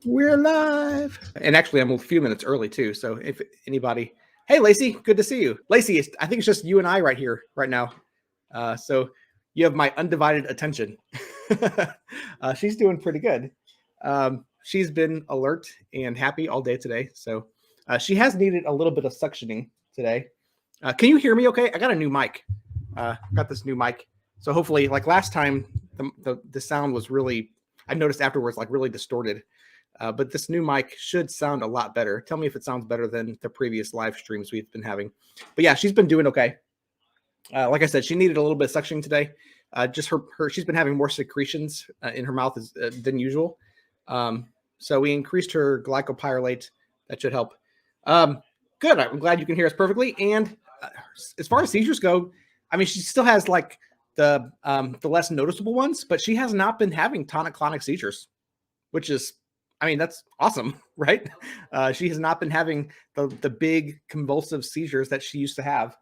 We're live. And actually, I'm a few minutes early too. So if anybody, hey, Lacey, good to see you. Lacey, I think it's just you and I right here, right now. So you have my undivided attention. She's doing pretty good. She's been alert and happy all day today. So she has needed a little bit of suctioning today. Can you hear me okay? I got a new mic. Got this new mic. So hopefully, like last time, the sound was really, I noticed afterwards, like really distorted. But this new mic should sound a lot better. Tell me if it sounds better than the previous live streams we've been having. But yeah, she's been doing okay. Like I said, she needed a little bit of suctioning today. Just her she's been having more secretions in her mouth than usual. So we increased her glycopyrrolate. That should help. Good. I'm glad you can hear us perfectly. And as far as seizures go, I mean, she still has like the less noticeable ones, but she has not been having tonic-clonic seizures, which is, I mean, that's awesome, right? She has not been having the big convulsive seizures that she used to have.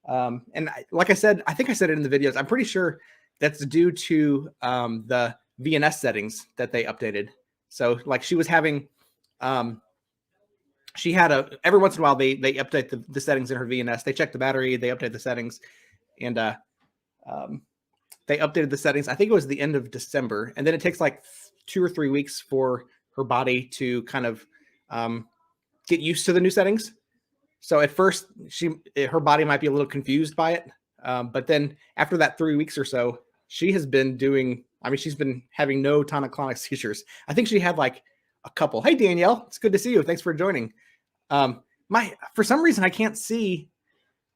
And like I said, I think I said it in the videos, I'm pretty sure that's due to the VNS settings that they updated. So like she was having, she had every once in a while, they update the settings in her VNS. They check the battery, they update the settings, and they updated the settings. I think it was the end of December. And then it takes like 2 or 3 weeks for her body to kind of get used to the new settings. So at first, her body might be a little confused by it. But then after that 3 weeks or so, she has been doing, I mean, she's been having no tonic-clonic seizures. I think she had like a couple. Hey, Danielle, it's good to see you. Thanks for joining. For some reason, I can't see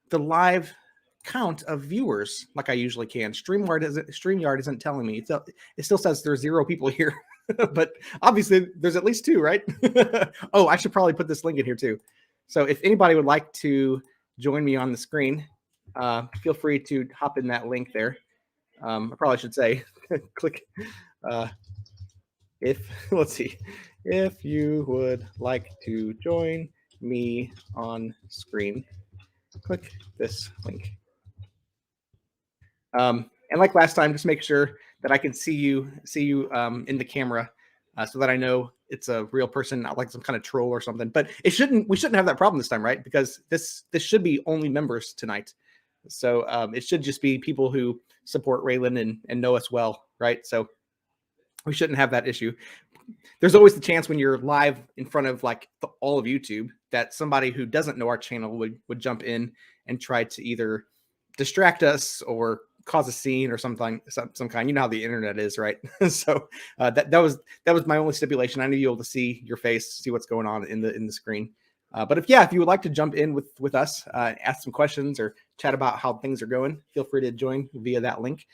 the live count of viewers like I usually can. StreamYard isn't telling me. It still says there's 0 people here. But obviously there's at least 2, right? Oh, I should probably put this link in here too. So if anybody would like to join me on the screen, feel free to hop in that link there. I probably should say, click, let's see, if you would like to join me on screen, click this link. And like last time, just make sure that I can see you in the camera, so that I know it's a real person, not like some kind of troll or something. But we shouldn't have that problem this time, right? Because this should be only members tonight. So it should just be people who support RAELYNN and know us well, right? So we shouldn't have that issue. There's always the chance when you're live in front of like all of YouTube that somebody who doesn't know our channel would jump in and try to either distract us or cause a scene or something, some kind. You know how the internet is, right? So that was my only stipulation. I need you able to see your face, see what's going on in the screen. But if you would like to jump in with us, ask some questions or chat about how things are going, feel free to join via that link.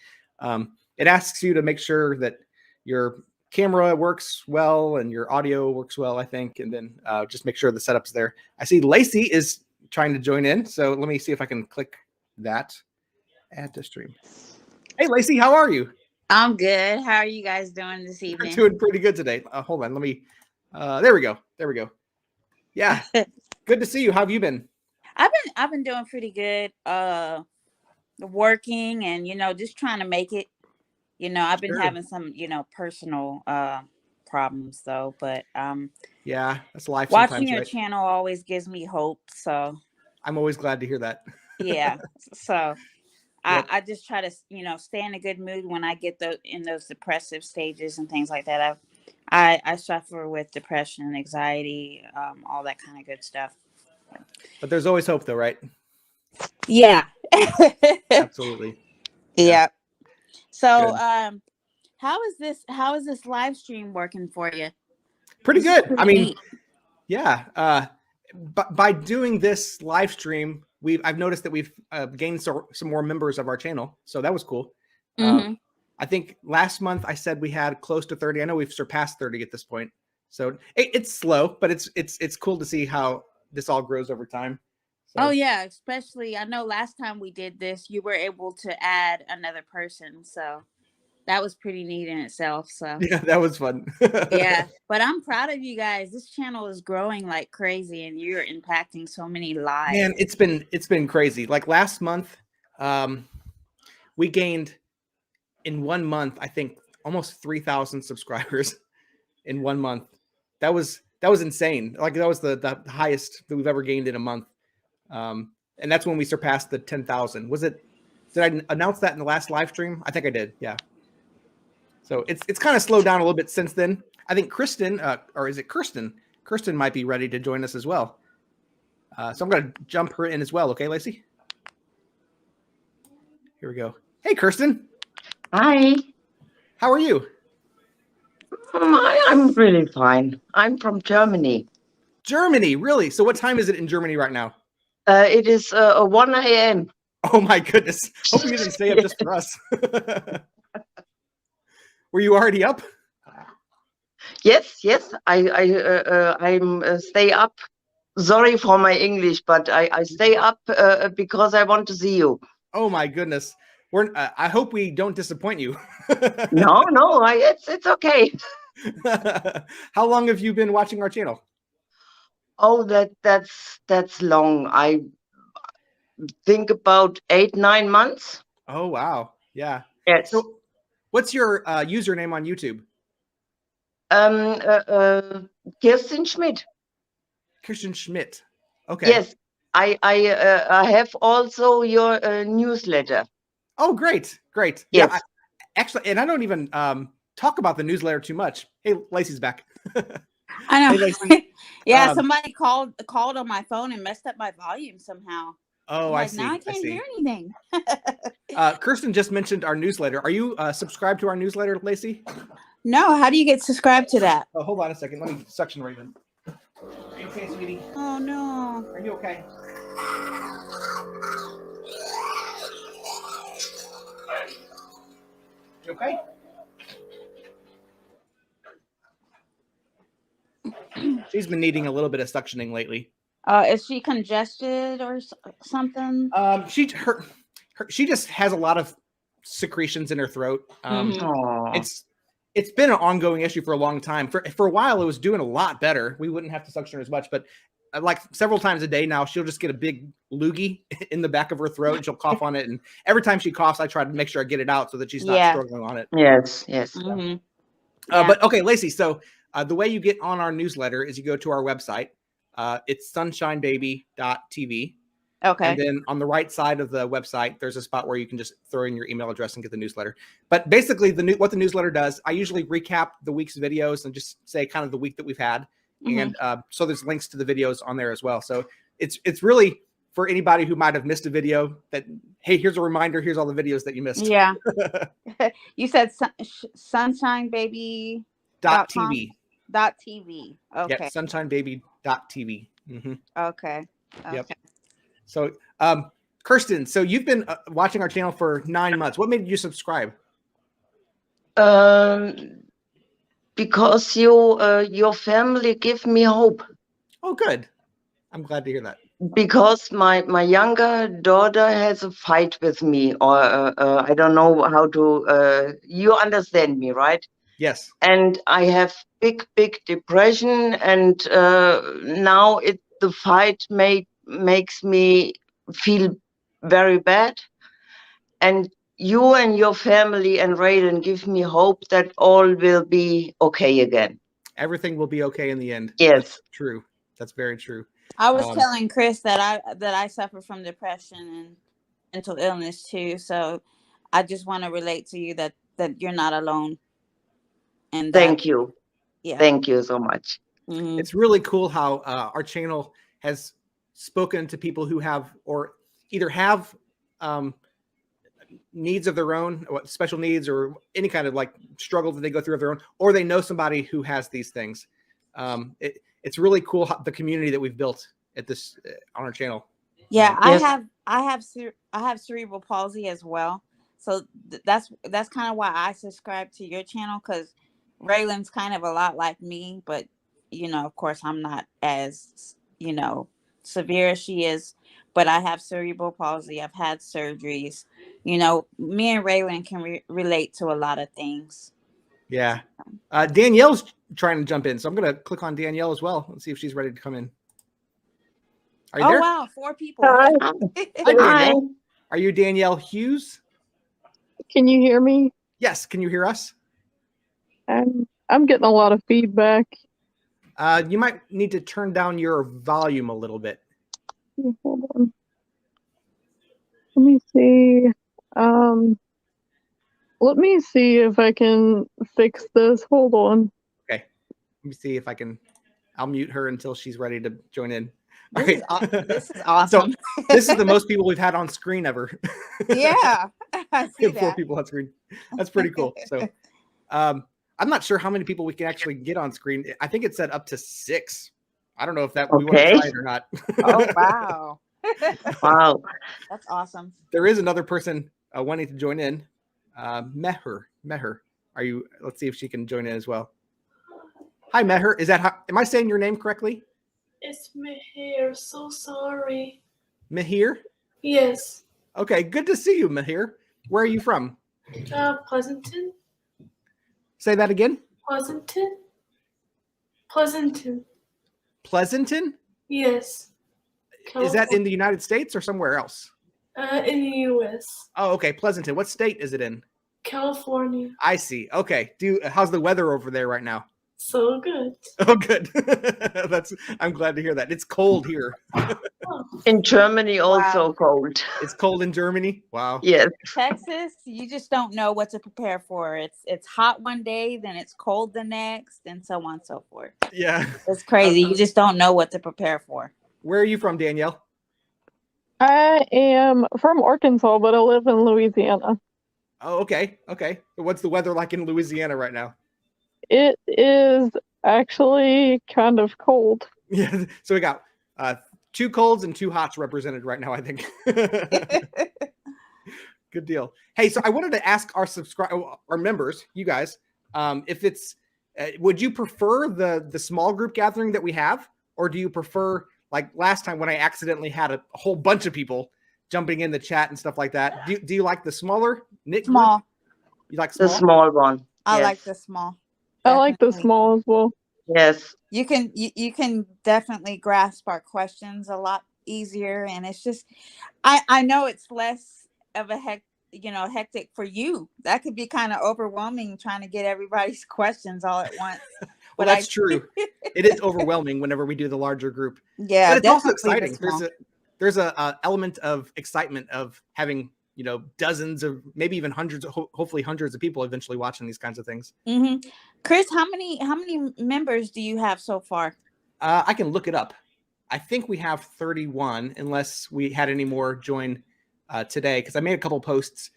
It asks you to make sure that your camera works well and your audio works well, I think, and then just make sure the setup's there. I see Lacey is trying to join in, so let me see if I can click that. Add to stream. Hey, Lacey, how are you? I'm good. How are you guys doing this evening? We're doing pretty good today. Hold on, let me. There we go. Yeah, good to see you. How have you been? I've been doing pretty good. Working and just trying to make it. I've been having some personal problems though, but yeah, that's life. Watching your channel always gives me hope. So I'm always glad to hear that. Yeah. So Yep. I just try to, stay in a good mood when I get in those depressive stages and things like that. I suffer with depression and anxiety, all that kind of good stuff. But there's always hope though, right? Yeah. Absolutely. Yeah. So, how is this live stream working for you? Pretty good. I mean, yeah. By doing this live stream, I've noticed that we've gained some more members of our channel, so that was cool. Mm-hmm. I think last month I said we had close to 30. I know we've surpassed 30 at this point, so it's slow, but it's cool to see how this all grows over time. So. Oh yeah, especially I know last time we did this, you were able to add another person, so that was pretty neat in itself. So yeah, that was fun. Yeah, but I'm proud of you guys. This channel is growing like crazy, and you're impacting so many lives. Man, it's been crazy. Like last month, we gained in 1 month, I think, almost 3,000 subscribers in 1 month. that was insane. Like that was the highest that we've ever gained in a month. And that's when we surpassed the 10,000. Was it? Did I announce that in the last live stream? I think I did. Yeah. So it's kind of slowed down a little bit since then. I think Kristen, or is it Kirsten? Kirsten might be ready to join us as well. So I'm going to jump her in as well. Okay, Lacey? Here we go. Hey, Kirsten. Hi. How are you? I'm really fine. I'm from Germany. Germany, really? So what time is it in Germany right now? It is 1 a.m. Oh my goodness. Hope you didn't stay up just for us. Were you already up? Yes. I'm stay up. Sorry for my English, but I stay up because I want to see you. Oh my goodness. I hope we don't disappoint you. No, it's okay. How long have you been watching our channel? Oh, that's long. I think about 8-9 months. Oh wow. Yeah. Yes. So what's your username on YouTube? Kirsten Schmidt. Christian Schmidt. Okay. Yes. I have also your newsletter. Oh, great. Yes. Yeah. Actually, and I don't even talk about the newsletter too much. Hey, Lacey's back. I know. Hey, Lacey. Yeah, somebody called on my phone and messed up my volume somehow. Oh, I see. Now I can't hear anything. Kirsten just mentioned our newsletter. Are you subscribed to our newsletter, Lacey? No, how do you get subscribed to that? Oh, hold on a second. Let me suction Raven. Are you okay, sweetie? Oh no. Are you okay? You okay? She's been needing a little bit of suctioning lately. Is she congested or something? She just has a lot of secretions in her throat. Aw. It's been an ongoing issue for a long time. For a while, it was doing a lot better. We wouldn't have to suction her as much, but like several times a day now, she'll just get a big loogie in the back of her throat and she'll cough on it. And every time she coughs, I try to make sure I get it out so that she's not struggling on it. Yes. Mm-hmm. But okay, Lacey, so the way you get on our newsletter is you go to our website. It's sunshinebaby.tv. Okay. And then on the right side of the website, there's a spot where you can just throw in your email address and get the newsletter. But basically, what the newsletter does, I usually recap the week's videos and just say kind of the week that we've had. Mm-hmm. And so there's links to the videos on there as well. So it's really for anybody who might have missed a video that, hey, here's a reminder. Here's all the videos that you missed. Yeah. You said sunshinebaby.tv. .tv. Okay. Yeah, sunshinebaby.tv. Mm-hmm. Okay. Yep. So, Kirsten, so you've been watching our channel for 9 months. What made you subscribe? Because your family give me hope. Oh, good. I'm glad to hear that. Because my younger daughter has a fight with me, or I don't know how to. You understand me, right? Yes. And I have big depression, and now the fight makes me feel very bad. And you and your family and RAELYNN give me hope that all will be okay again. Everything will be okay in the end. Yes. That's true. That's very true. I was telling Chris that I suffer from depression and mental illness too. So I just want to relate to you that you're not alone. And thank you. Yeah. Thank you so much. Mm-hmm. It's really cool how our channel has spoken to people who have or either have needs of their own, special needs, or any kind of like struggle that they go through of their own, or they know somebody who has these things. It's really cool the community that we've built at this on our channel. Yeah, yes. I have cerebral palsy as well. So that's kind of why I subscribe to your channel, because RAELYNN'S kind of a lot like me, but of course I'm not as severe as she is. But I have cerebral palsy. I've had surgeries. Me and RAELYNN can relate to a lot of things. Yeah. Danielle's trying to jump in, so I'm going to click on Danielle as well and see if she's ready to come in. Are you there? Oh, wow. 4 people. Hi. Hi, Danielle. Are you Danielle Hughes? Can you hear me? Yes. Can you hear us? I'm getting a lot of feedback. You might need to turn down your volume a little bit. Hold on. Let me see. Let me see if I can fix this. Hold on. Okay. Let me see if I can. I'll mute her until she's ready to join in. This, Okay. this is awesome. So this is the most people we've had on screen ever. Yeah, I see 4 that. people on screen. That's pretty cool. So I'm not sure how many people we can actually get on screen. I think it said up to 6. I don't know if that we want to Okay. try it or not. Oh, wow. Wow. That's awesome. There is another person wanting to join in. Meher. Are you? Let's see if she can join in as well. Hi, Meher. Is that how, am I saying your name correctly? It's Mihir. So sorry. Mihir? Yes. Okay, good to see you, Mihir. Where are you from? Pleasanton. Say that again. Pleasanton. Pleasanton. Pleasanton? Yes. Is that in the United States or somewhere else? In the U.S. Oh, okay. Pleasanton. What state is it in? California. I see. Okay. How's the weather over there right now? So good. Oh, good. I'm glad to hear that. It's cold here. In Germany, also cold. It's cold in Germany. Wow. Yes. Texas, you just don't know what to prepare for. It's hot one day, then it's cold the next, and so on and so forth. Yeah. It's crazy. You just don't know what to prepare for. Where are you from, Danielle? I am from Arkansas, but I live in Louisiana. Oh, okay. Okay. What's the weather like in Louisiana right now? It is actually kind of cold. Yeah. So we got 2 colds and 2 hots represented right now, I think. Good deal. Hey, so I wanted to ask our members, you guys, if it's, would you prefer the small group gathering that we have, or do you prefer, like last time when I accidentally had a whole bunch of people jumping in the chat and stuff like that? Do you like the smaller knit Small. group? You like small? The small one. I Yes. like the small. I like the Definitely. small as well. Yes. You can definitely grasp our questions a lot easier, and it's just I know it's less of a hectic for you. That could be kind of overwhelming trying to get everybody's questions all at once. Well, that's true. It is overwhelming whenever we do the larger group. Yeah, But it's also definitely the exciting. small. There's a element of excitement of having, dozens of, maybe even hundreds of, hopefully hundreds of people eventually watching these kinds of things. Mm-hmm. Chris, how many members do you have so far? I can look it up. I think we have 31, unless we had any more join today, because I made a couple posts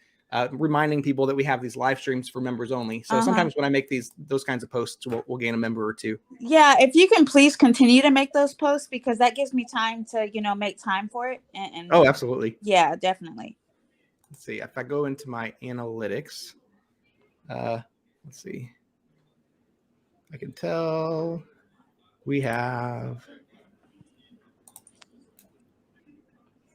reminding people that we have these live streams for members only. So sometimes when I make those kinds of posts, we'll gain a member or 2. Yeah, if you can please continue to make those posts, because that gives me time to make time for it. And Oh, absolutely. Yeah, definitely. Let's see if I go into my analytics. Let's see. I can tell we have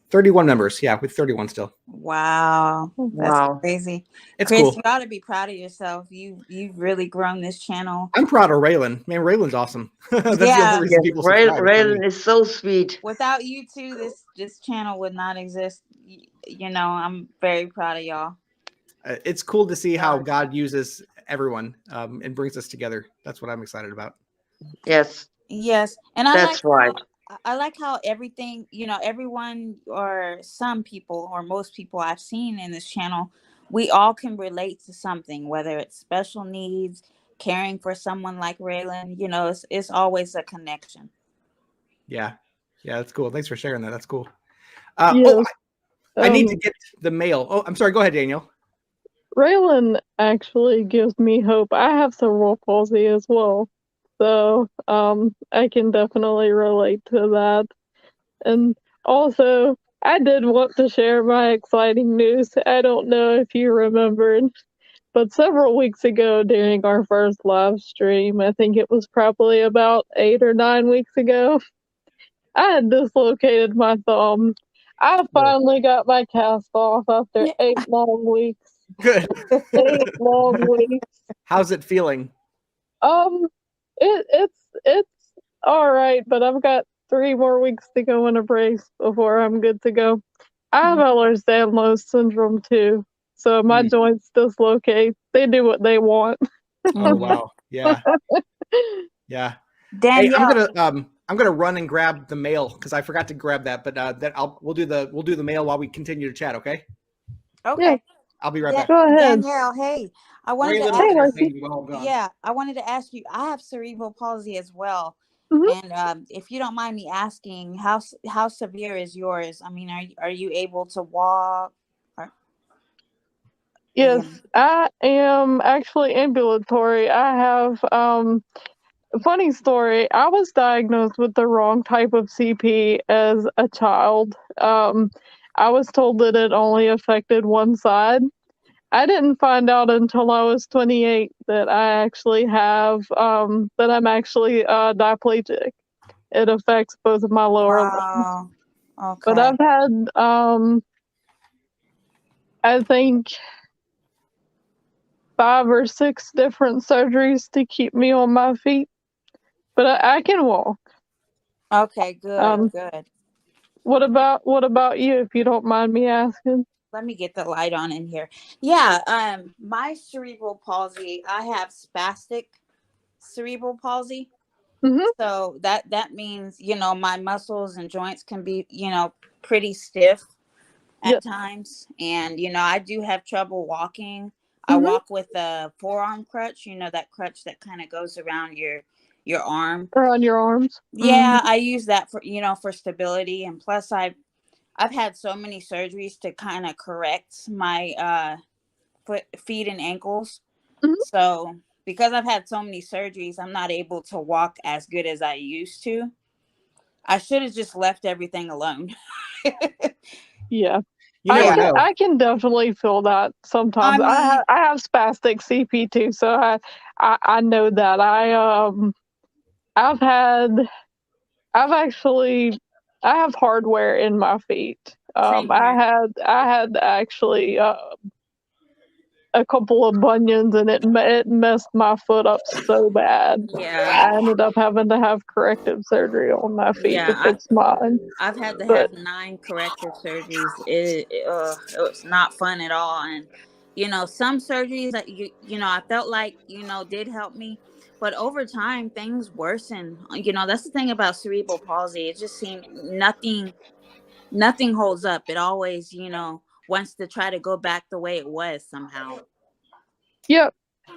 31 members. Yeah, with 31 still. Wow, that's Wow. crazy. It's Chris, cool. you ought to be proud of yourself. You've really grown this channel. I'm proud of Raylan. Man, Raylan's awesome. That's the Yeah. only reason Yes. people subscribe. Raelen is so sweet. Without you two, this channel would not exist. I'm very proud of y'all. It's cool to see how God uses everyone and brings us together. That's what I'm excited about. Yes. Yes, and That's right. I like how everything, everyone or some people or most people I've seen in this channel, we all can relate to something, whether it's special needs, caring for someone like Raelynn, it's always a connection. Yeah, that's cool. Thanks for sharing that. That's cool. Yes. I need to get the mail. Oh, I'm sorry. Go ahead, Daniel. Raelynn actually gives me hope. I have cerebral palsy as well. So I can definitely relate to that. And also, I did want to share my exciting news. I don't know if you remembered, but several weeks ago during our first live stream, I think it was probably about 8 or 9 weeks ago, I had dislocated my thumb. I finally got my cast off after 8 long weeks. Good. 8 long weeks. How's it feeling? It's all right, but I've got 3 more weeks to go in a brace before I'm good to go. I have Ehlers-Danlos syndrome too, so my joints dislocate. They do what they want. Oh wow, yeah. Hey, Danielle. I'm gonna run and grab the mail because I forgot to grab that. But we'll do the mail while we continue to chat. Okay. Okay. I'll be right Yeah, back. Go ahead. Danielle. Hey, I wanted to Raylan ask. over there Lexi. saying well done. Yeah, I wanted to ask you. I have cerebral palsy as well, Mhm. and if you don't mind me asking, how severe is yours? I mean, are you able to walk? Or, Yes, yeah. I am actually ambulatory. I have a funny story. I was diagnosed with the wrong type of CP as a child. I was told that it only affected one side. I didn't find out until I was 28 that I actually have that I'm actually diplegic. It affects both of my lower limbs. Wow. But Okay. I've had I think 5 or 6 different surgeries to keep me on my feet, but I can walk. Okay. Good. Um, Good. what about you, if you don't mind me asking? Let me get the light on in here. Yeah. My cerebral palsy. I have spastic cerebral palsy. Mhm. So that means, my muscles and joints can be, pretty stiff Yep. at times. And, I do have trouble walking. I Mhm. walk with a forearm crutch, that crutch that kind of goes around your arm. Around your arms. Yeah, I use that for stability. And plus I've had so many surgeries to kind of correct my feet and ankles. Mhm. So because I've had so many surgeries, I'm not able to walk as good as I used to. I should have just left everything alone. Yeah. You Yeah. never know. I can definitely feel that sometimes. I mean, I have spastic CP too, so I know that. I've had I've actually I have hardware in my feet. same here. I had actually a couple of bunions, and it messed my foot up so bad. Yeah. I ended up having to have corrective surgery on my feet to Yeah. fix mine. I've had to But have 9 corrective surgeries. It was not fun at all. And, some surgeries that, I felt like, did help me. But over time, things worsen. That's the thing about cerebral palsy. It just seemed nothing holds up. It always, wants to try to go back the way it was somehow. yeah,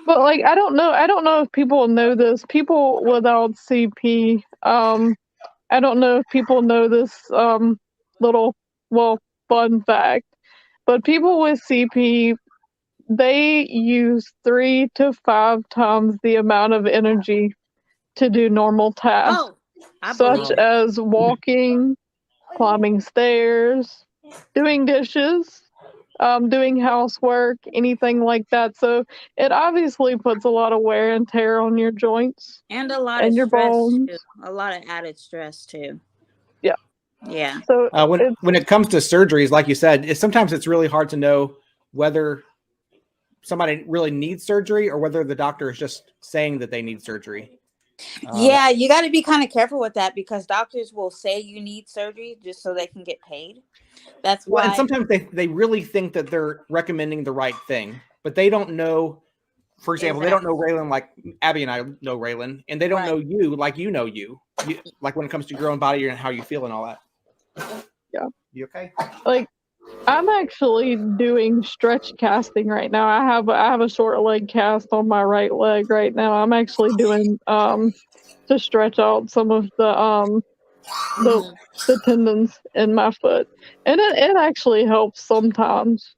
but like I don't know if people know this. People without CP, I don't know if people know this little well fun fact, but people with CP, they use 3 to 5 times the amount of energy to do normal tasks, Oh, I such believe Wow. it. as walking, climbing stairs, doing dishes, doing housework, anything like that. So it obviously puts a lot of wear and tear on your joints And a lot of and your stress too. bones. A lot of added stress too. Yeah. Yeah. So When it's it comes to surgeries, like you said, sometimes it's really hard to know whether somebody really needs surgery or whether the doctor is just saying that they need surgery. Yeah, you got to be kind of careful with that because doctors will say you need surgery just so they can get paid. That's Well, and why. sometimes they really think that they're recommending the right thing, but they don't know. For example, they don't know Raylan like Abby and I know Raylan, and they don't know you like you know you. Like when it comes to your own body and how you feel and all that. Yeah. You okay? like I'm actually doing stretch casting right now. I have a short leg cast on my right leg right now. I'm actually doing to stretch out some of the the tendons in my foot, and it actually helps sometimes.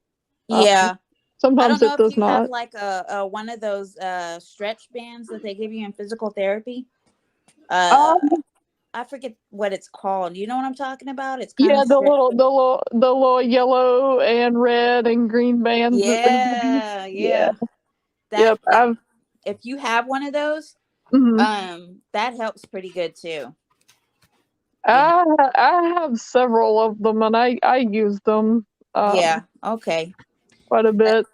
Yeah. I Sometimes don't know it if does you have not. like a one of those stretch bands that they give you in physical therapy. Uh, Um, I forget what it's called. You know what I'm talking about? It's kind yeah, of stretch. the little yellow and red and green bands that they give you. Yeah, Yeah. yeah. That Yep. I've if you have one of those, mhm. that helps pretty good too. I have several of them, and I use them Yeah. Okay. quite a bit.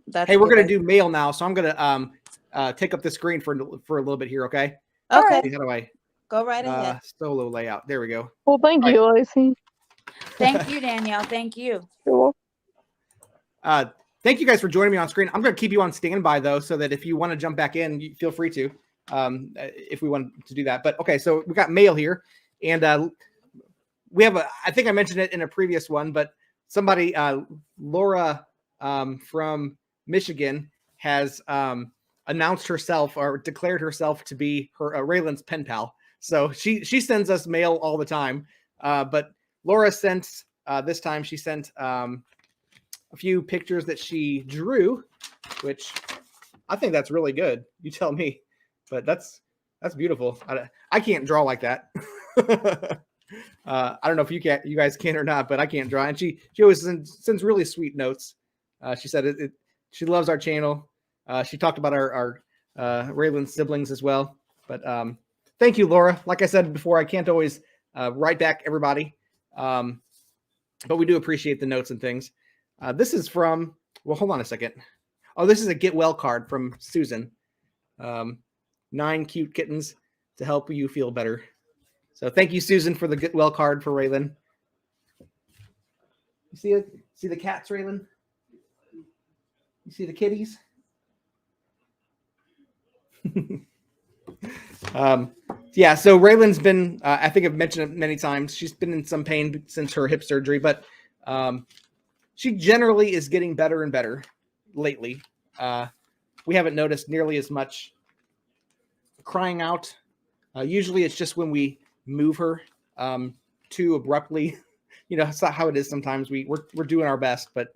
That's Hey, we're gonna good. do mail now, so I'm gonna take up the screen for a little bit here. Okay. Okay. See, how do I Go right ahead. solo layout? There we go. Well, thank All you, Lacey. Thank you, Danielle. Thank you. You're Thank you guys for joining me on screen. I'm gonna keep you on standby though, so that if you want to jump back in, you feel free to. if we want to do that. But okay, so we got mail here, and we have I think I mentioned it in a previous one, but somebody, Laura from Michigan, has announced herself or declared herself to be her RAELYNN'S pen pal. So she sends us mail all the time. But Laura sent this time. She sent a few pictures that she drew, which I think that's really good. You tell me, but that's beautiful. I can't draw like that. I don't know if you guys can or not, but I can't draw. And she always sends really sweet notes. She said she loves our channel. She talked about our RAELYNN'S siblings as well. But thank you, Laura. Like I said before, I can't always write back everybody, but we do appreciate the notes and things. This is from, well, hold on a second. Oh, this is a get well card from Susan. 9 cute kittens to help you feel better. So thank you, Susan, for the get well card for RAELYNN. You see it? See the cats, RAELYNN? You see the kitties? Yeah, so RAELYNN'S been, I think I've mentioned it many times, she's been in some pain since her hip surgery, but she generally is getting better and better lately. We haven't noticed nearly as much crying out. Usually it's just when we move her too abruptly. You know, it's not how it is sometimes. We're doing our best, but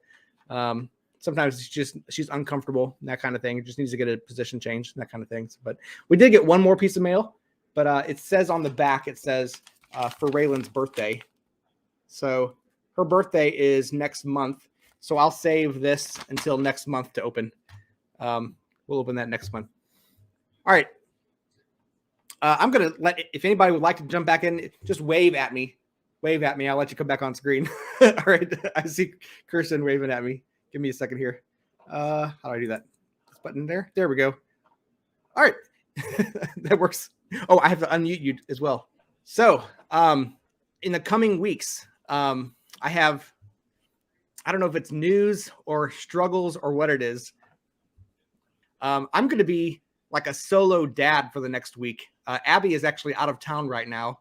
sometimes she's uncomfortable and that kind of thing. It just needs to get a position change and that kind of things. But we did get one more piece of mail, but it says on the back, it says for RAELYNN'S birthday. So her birthday is next month. So I'll save this until next month to open. We'll open that next month. All right. I'm going to if anybody would like to jump back in, just wave at me. Wave at me. I'll let you come back on screen. All right. I see Kirsten waving at me. Give me a second here. How do I do that? This button there. There we go. All right. That works. Oh, I have to unmute you as well. So in the coming weeks, I don't know if it's news or struggles or what it is. I'm going to be like a solo dad for the next week. Abby is actually out of town right now.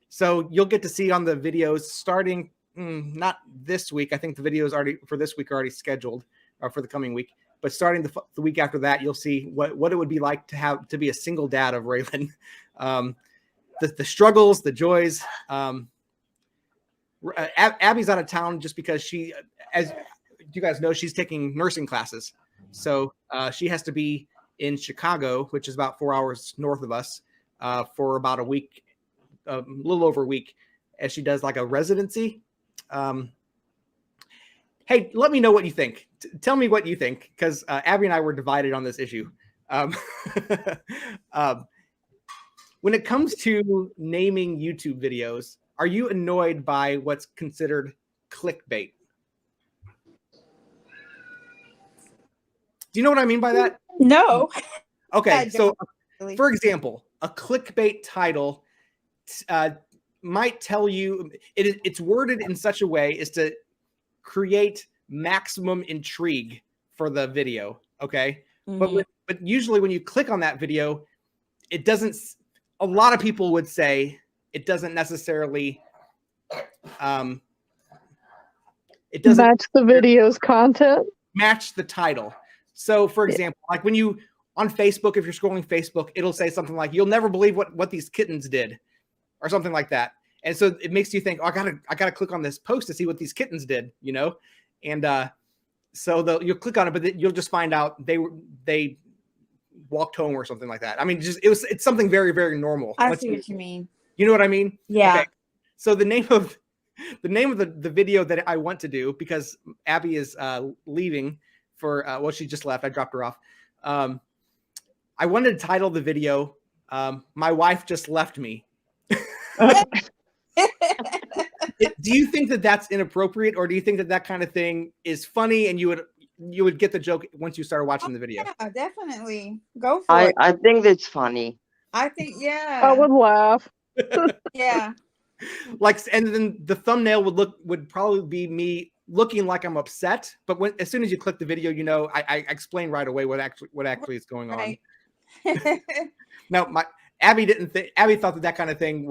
So you'll get to see on the videos starting not this week. I think the videos already for this week are already scheduled for the coming week, but starting the week after that, you'll see what it would be like to be a single dad of RAELYNN. The struggles, the joys. Abby's out of town just because she, as you guys know, she's taking nursing classes. So she has to be in Chicago, which is about 4 hours north of us, for about a week, a little over a week, as she does like a residency. Hey, let me know what you think. Tell me what you think, because Abby and I were divided on this issue. When it comes to naming YouTube videos, are you annoyed by what's considered clickbait? Do you know what I mean by that? No. Okay, so for example, a clickbait title might tell you it's worded in such a way as to create maximum intrigue for the video. Okay, but usually when you click on that video, it doesn't. A lot of people would say it doesn't necessarily. It doesn't match the video's content. Match the title. So, for example, like when you on Facebook, if you're scrolling Facebook, it'll say something like, "You'll never believe what these kittens did," or something like that. And so it makes you think, "Oh, I gotta click on this post to see what these kittens did," you know. And so you'll click on it, but then you'll just find out they walked home or something like that. I mean, it's something very, very normal. I see what you mean. You know what I mean? Yeah. Okay. So the name of the video that I want to do, because Abby is leaving for she just left. I dropped her off. I wanted to title the video "My Wife Just Left Me." Do you think that that's inappropriate, or do you think that kind of thing is funny and you would get the joke once you started watching the video? Yeah, definitely. Go for it. I think it's funny. I think, yeah. I would laugh. Yeah. Like, and then the thumbnail would probably be me looking like I'm upset, but as soon as you click the video, you know, I explain right away what actually is going on. No, Abby didn't think. Abby thought that kind of thing.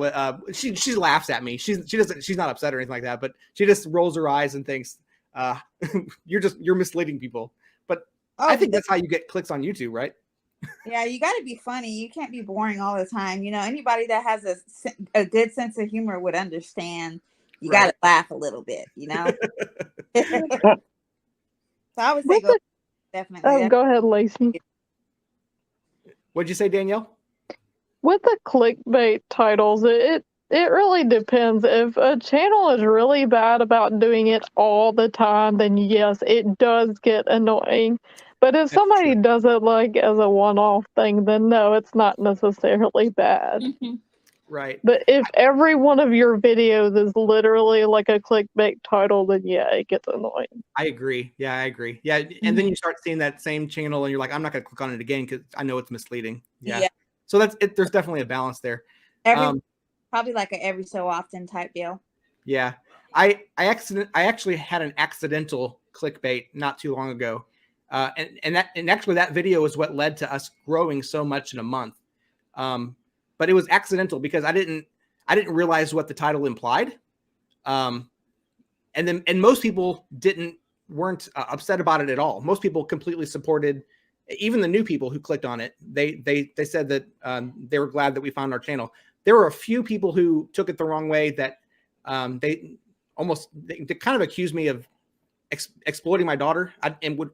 She laughs at me. She's not upset or anything like that, but she just rolls her eyes and thinks, you're misleading people. But I think that's how you get clicks on YouTube, right? Yeah, you got to be funny. You can't be boring all the time. You know, anybody that has a good sense of humor would understand. You got to laugh a little bit, you know? So I would say definitely. Oh, go ahead, Lacey. What'd you say, Danielle? With the clickbait titles, it really depends. If a channel is really bad about doing it all the time, then yes, it does get annoying. But if somebody does it like as a one-off thing, then no, it's not necessarily bad. Mm-hmm. Right. But if every one of your videos is literally like a clickbait title, then yeah, it gets annoying. I agree. Yeah, I agree. Yeah, and then you start seeing that same channel, and you're like, I'm not going to click on it again because I know it's misleading. Yeah. So that's it. There's definitely a balance there. Probably like a every so often type deal. Yeah, I actually had an accidental clickbait not too long ago, and actually that video is what led to us growing so much in a month. But it was accidental because I didn't realize what the title implied, and most people weren't upset about it at all. Most people completely supported. Even the new people who clicked on it, they said that they were glad that we found our channel. There were a few people who took it the wrong way that they kind of accused me of exploiting my daughter,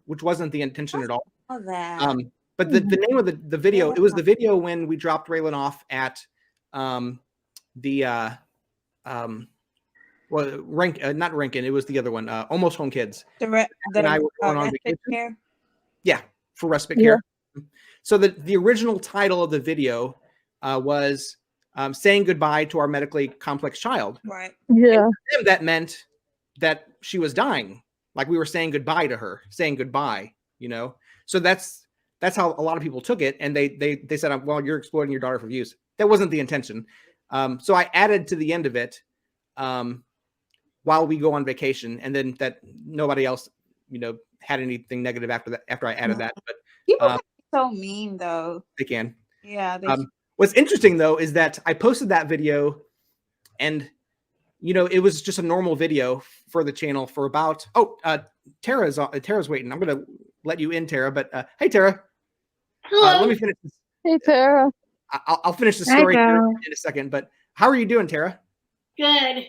which wasn't the intention at all. But the name of the video, it was the video when we dropped RAELYNN off at not Rankin, it was the other one, Almost Home Kids. And I were going on vacation. Yeah, for respite care. So the original title of the video was saying goodbye to our medically complex child. Right. Yeah. And that meant that she was dying. Like we were saying goodbye to her, saying goodbye, you know? So that's how a lot of people took it. And they said, well, you're exploiting your daughter for views. That wasn't the intention. So I added to the end of it while we go on vacation, and then that nobody else, you know, had anything negative after I added that. But people can be so mean though. They can. Yeah. What's interesting though is that I posted that video, and you know, it was just a normal video for the channel for about Tara's waiting. I'm gonna let you in, Tara. But hey, Tara. Hello. Let me finish this. Hey, Tara. I'll finish the story in a second. But how are you doing, Tara? Good.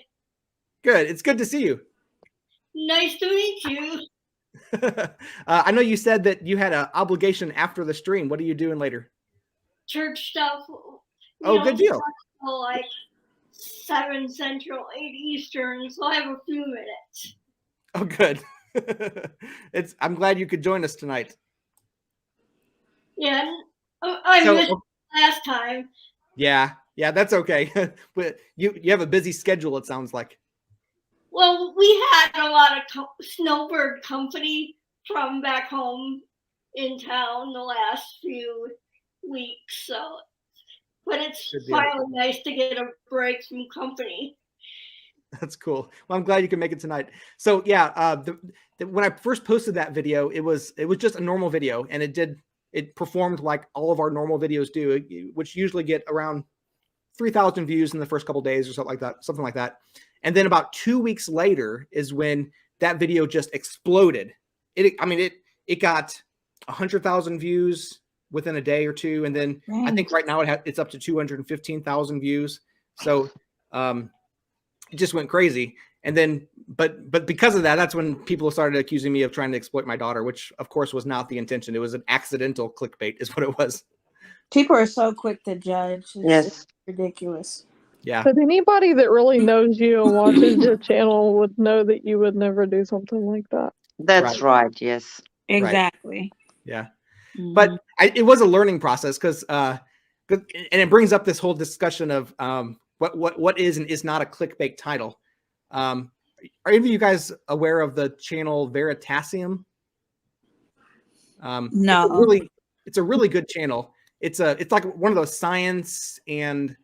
Good. It's good to see you. Nice to meet you. I know you said that you had an obligation after the stream. What are you doing later? Church stuff. Good deal. Like 7 Central, 8 Eastern, so I have a few minutes. Oh, good. I'm glad you could join us tonight. Yeah, I missed last time. Yeah, that's okay. But you have a busy schedule, it sounds like. Well, we had a lot of snowbird company from back home in town the last few weeks, but it's finally nice to get a break from company. That's cool. Well, I'm glad you can make it tonight. So yeah, when I first posted that video, it was just a normal video, and it performed like all of our normal videos do, which usually get around 3,000 views in the first couple days or something like that. And then about 2 weeks later is when that video just exploded. It got 100,000 views within a day or two, and then I think right now it's up to 215,000 views. So it just went crazy. And then, but because of that, that's when people started accusing me of trying to exploit my daughter, which of course was not the intention. It was an accidental clickbait, is what it was. People are so quick to judge. It's ridiculous. Yeah. But anybody that really knows you and watches your channel would know that you would never do something like that. That's right. Yes. Exactly. Yeah. But it was a learning process because, and it brings up this whole discussion of what is and is not a clickbait title. Are any of you guys aware of the channel Veritasium? No. It's a really good channel. It's like one of those science and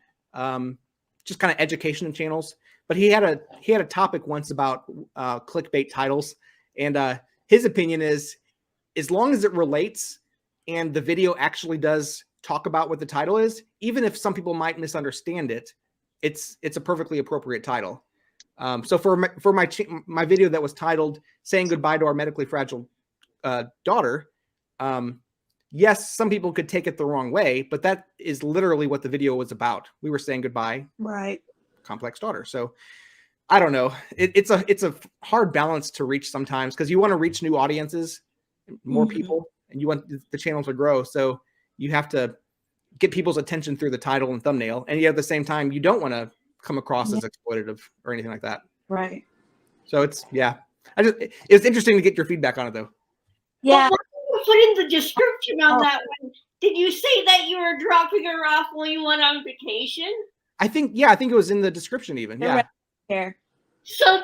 just kind of education channels. But he had a topic once about clickbait titles, and his opinion is, as long as it relates and the video actually does talk about what the title is, even if some people might misunderstand it, it's a perfectly appropriate title. So for my video that was titled "Saying Goodbye to Our Medically Fragile Daughter," yes, some people could take it the wrong way, but that is literally what the video was about. We were saying goodbye, Right. complex daughter. So I don't know. It's a hard balance to reach sometimes, because you want to reach new audiences, more people, and you want the channel to grow. So you have to get people's attention through the title and thumbnail, and yet at the same time, you don't want to come across as exploitative or anything like that. Right. So it's interesting to get your feedback on it, though. Yeah. Well, what did you put in the description on that one? Did you say that you were dropping her off when you went on vacation? I think it was in the description even. Yeah. There. So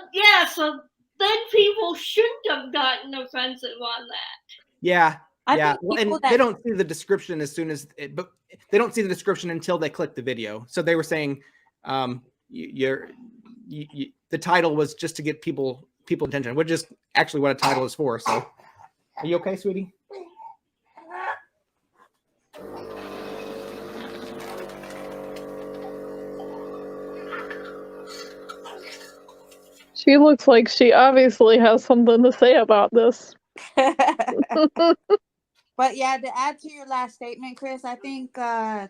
then people shouldn't have gotten offensive on that. Yeah. I Yeah. think Well, and people they don't see the description but they don't see the description until they click the video. So they were saying, the title was just to get people attention, which is actually what a title is for. So, are you okay, sweetie? She looks like she obviously has something to say about this. But yeah, to add to your last statement, Chris, I think the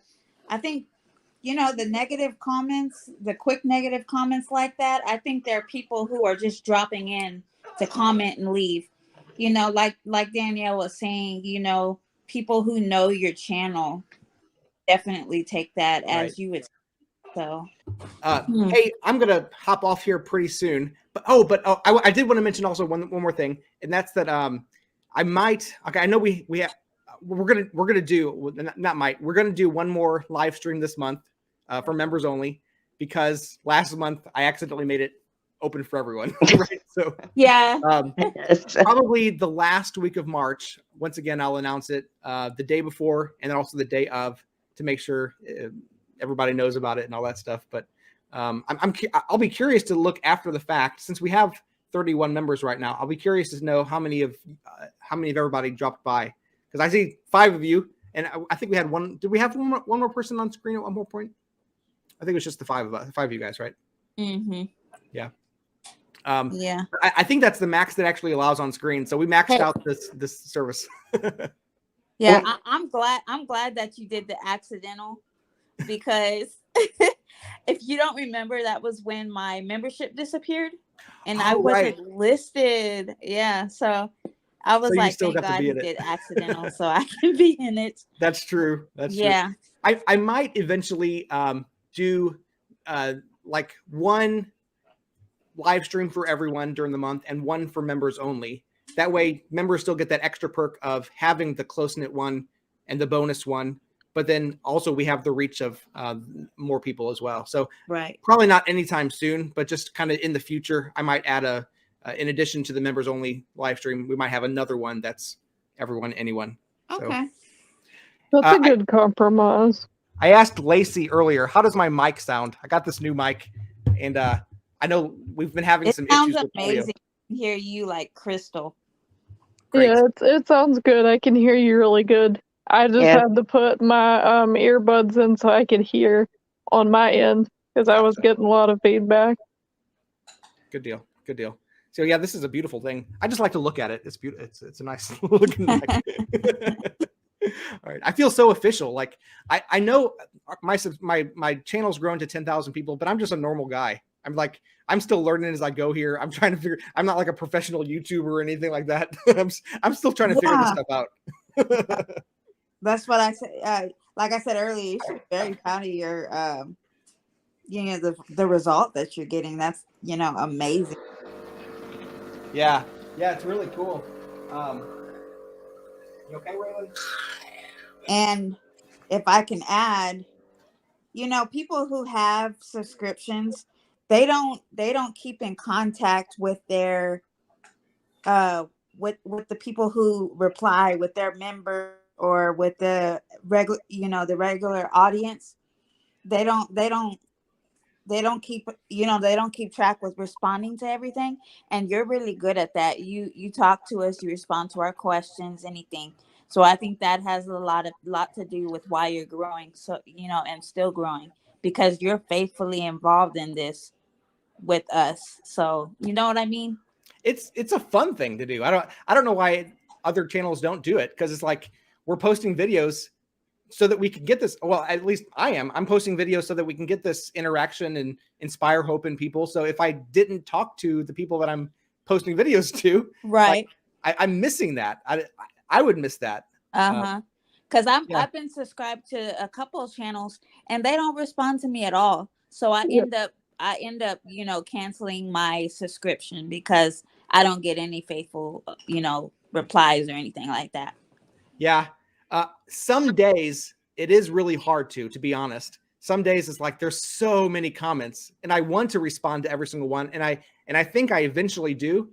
negative comments, the quick negative comments like that, I think there are people who are just dropping in to comment and leave. Like Danielle was saying, people who know your channel definitely take that as you would. So, hey, I'm gonna hop off here pretty soon. I did want to mention also one more thing, and that's that I might. Okay, I know we're gonna do one more live stream this month for members only, because last month I accidentally made it open for everyone. Right? So yeah, probably the last week of March. Once again, I'll announce it the day before and then also the day of, to make sure everybody knows about it and all that stuff. But I'll be curious to look after the fact, since we have 31 members right now. I'll be curious to know how many of everybody dropped by, because I see 5 of you, and I think we had one. Did we have one more person on screen at one more point? I think it was just the 5 of us, 5 of you guys, right? Mm-hmm. Yeah. Yeah. I think that's the max that actually allows on screen. So we maxed out this service. Yeah, I'm glad that you did the accidental, because if you don't remember, that was when my membership disappeared and I wasn't listed. Yeah, so I was like, thank God he did accidental, so I can be in it. That's true. That's true. I might eventually do like one live stream for everyone during the month and one for members only. That way members still get that extra perk of having the close-knit one and the bonus one, but then also we have the reach of more people as well. So probably not anytime soon, but just kind of in the future, I might add in addition to the members only live stream, we might have another one that's everyone, anyone. Okay. So, that's a good compromise. I asked Lacey earlier, how does my mic sound? I got this new mic, and I know we've been having some issues with audio. It sounds amazing. I can hear you like crystal. Great. Yeah, it sounds good. I can hear you really good. I just had to put my earbuds in so I could hear on my end, because I was getting a lot of feedback. Good deal. Good deal. So yeah, this is a beautiful thing. I just like to look at it. It's beautiful. It's a nice looking mic. All right. I feel so official. Like I know my channel's grown to 10,000 people, but I'm just a normal guy. I'm still learning as I go here. I'm trying to figure. I'm not like a professional YouTuber or anything like that. I'm still trying to figure this stuff out. That's what I said. Like I said earlier, you should be very proud of your, the result that you're getting. That's amazing. Yeah, it's really cool. You okay, RAELYNN? And if I can add, people who have subscriptions, they don't keep in contact with their with the people who reply, with their member or with the regular audience. They don't keep track with responding to everything, and you're really good at that. You talk to us, you respond to our questions, anything. So I think that has a lot to do with why you're growing. So, and still growing, because you're faithfully involved in this with us. So, you know what I mean? It's a fun thing to do. I don't know why other channels don't do it, because it's like we're posting videos so that we can get this. Well, at least I'm posting videos so that we can get this interaction and inspire hope in people. So if I didn't talk to the people that I'm posting videos to, Right. I'm missing that. I would miss that. Because I've been subscribed to a couple of channels and they don't respond to me at all. So I end up canceling my subscription because I don't get any faithful replies or anything like that. Yeah. Some days it is really hard to be honest. Some days it's like there's so many comments and I want to respond to every single one, and I think I eventually do,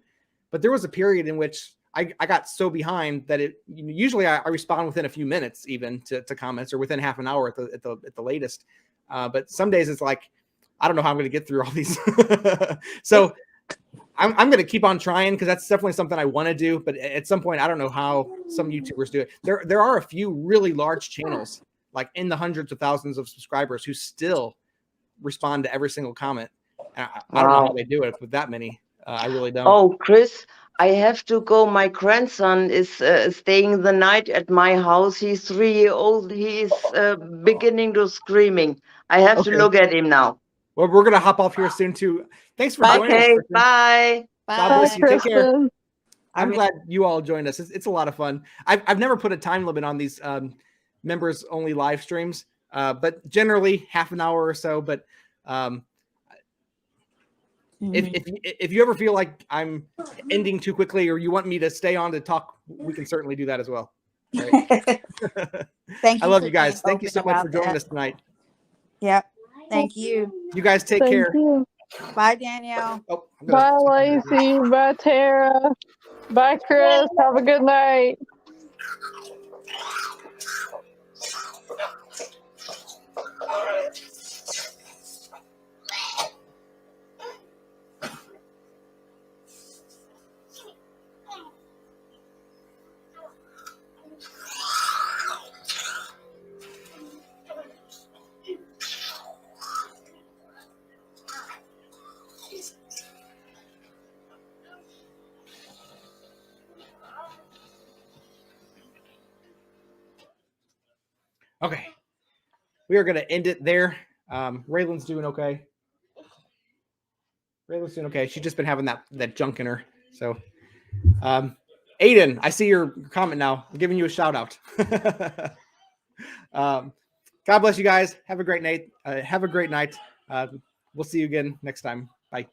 but there was a period in which I got so behind that usually I respond within a few minutes even to comments, or within half an hour at the latest. But some days it's like, I don't know how I'm going to get through all these. So I'm going to keep on trying, because that's definitely something I want to do. But at some point, I don't know how some YouTubers do it. There are a few really large channels, like in the hundreds of thousands of subscribers, who still respond to every single comment. I don't know how they do it with that many. I really don't. Oh, Chris, I have to go. My grandson is staying the night at my house. He's 3 years old. He is beginning to screaming. I have to look at him now. Well, we're going to hop off here soon too. Thanks for joining us. Okay, Kristen. bye. God bless you. Take care. Kristen. I'm glad you all joined us. It's a lot of fun. I've never put a time limit on these members only live streams, but generally half an hour or so. But if you ever feel like I'm ending too quickly, or you want me to stay on to talk, we can certainly do that as well. Right? Thank you. I love you guys. Thank you so much for joining us tonight. Yep. Thank you. You guys take care. You. Bye, Danielle. Oh, Bye, Lacey. Bye, Tara. Bye, Chris. Have a good night. Okay, we are going to end it there. RAELYNN'S doing okay. RAELYNN'S doing okay. She's just been having that junk in her. So, Aiden, I see your comment now. I'm giving you a shout out. God bless you guys. Have a great night. We'll see you again next time. Bye.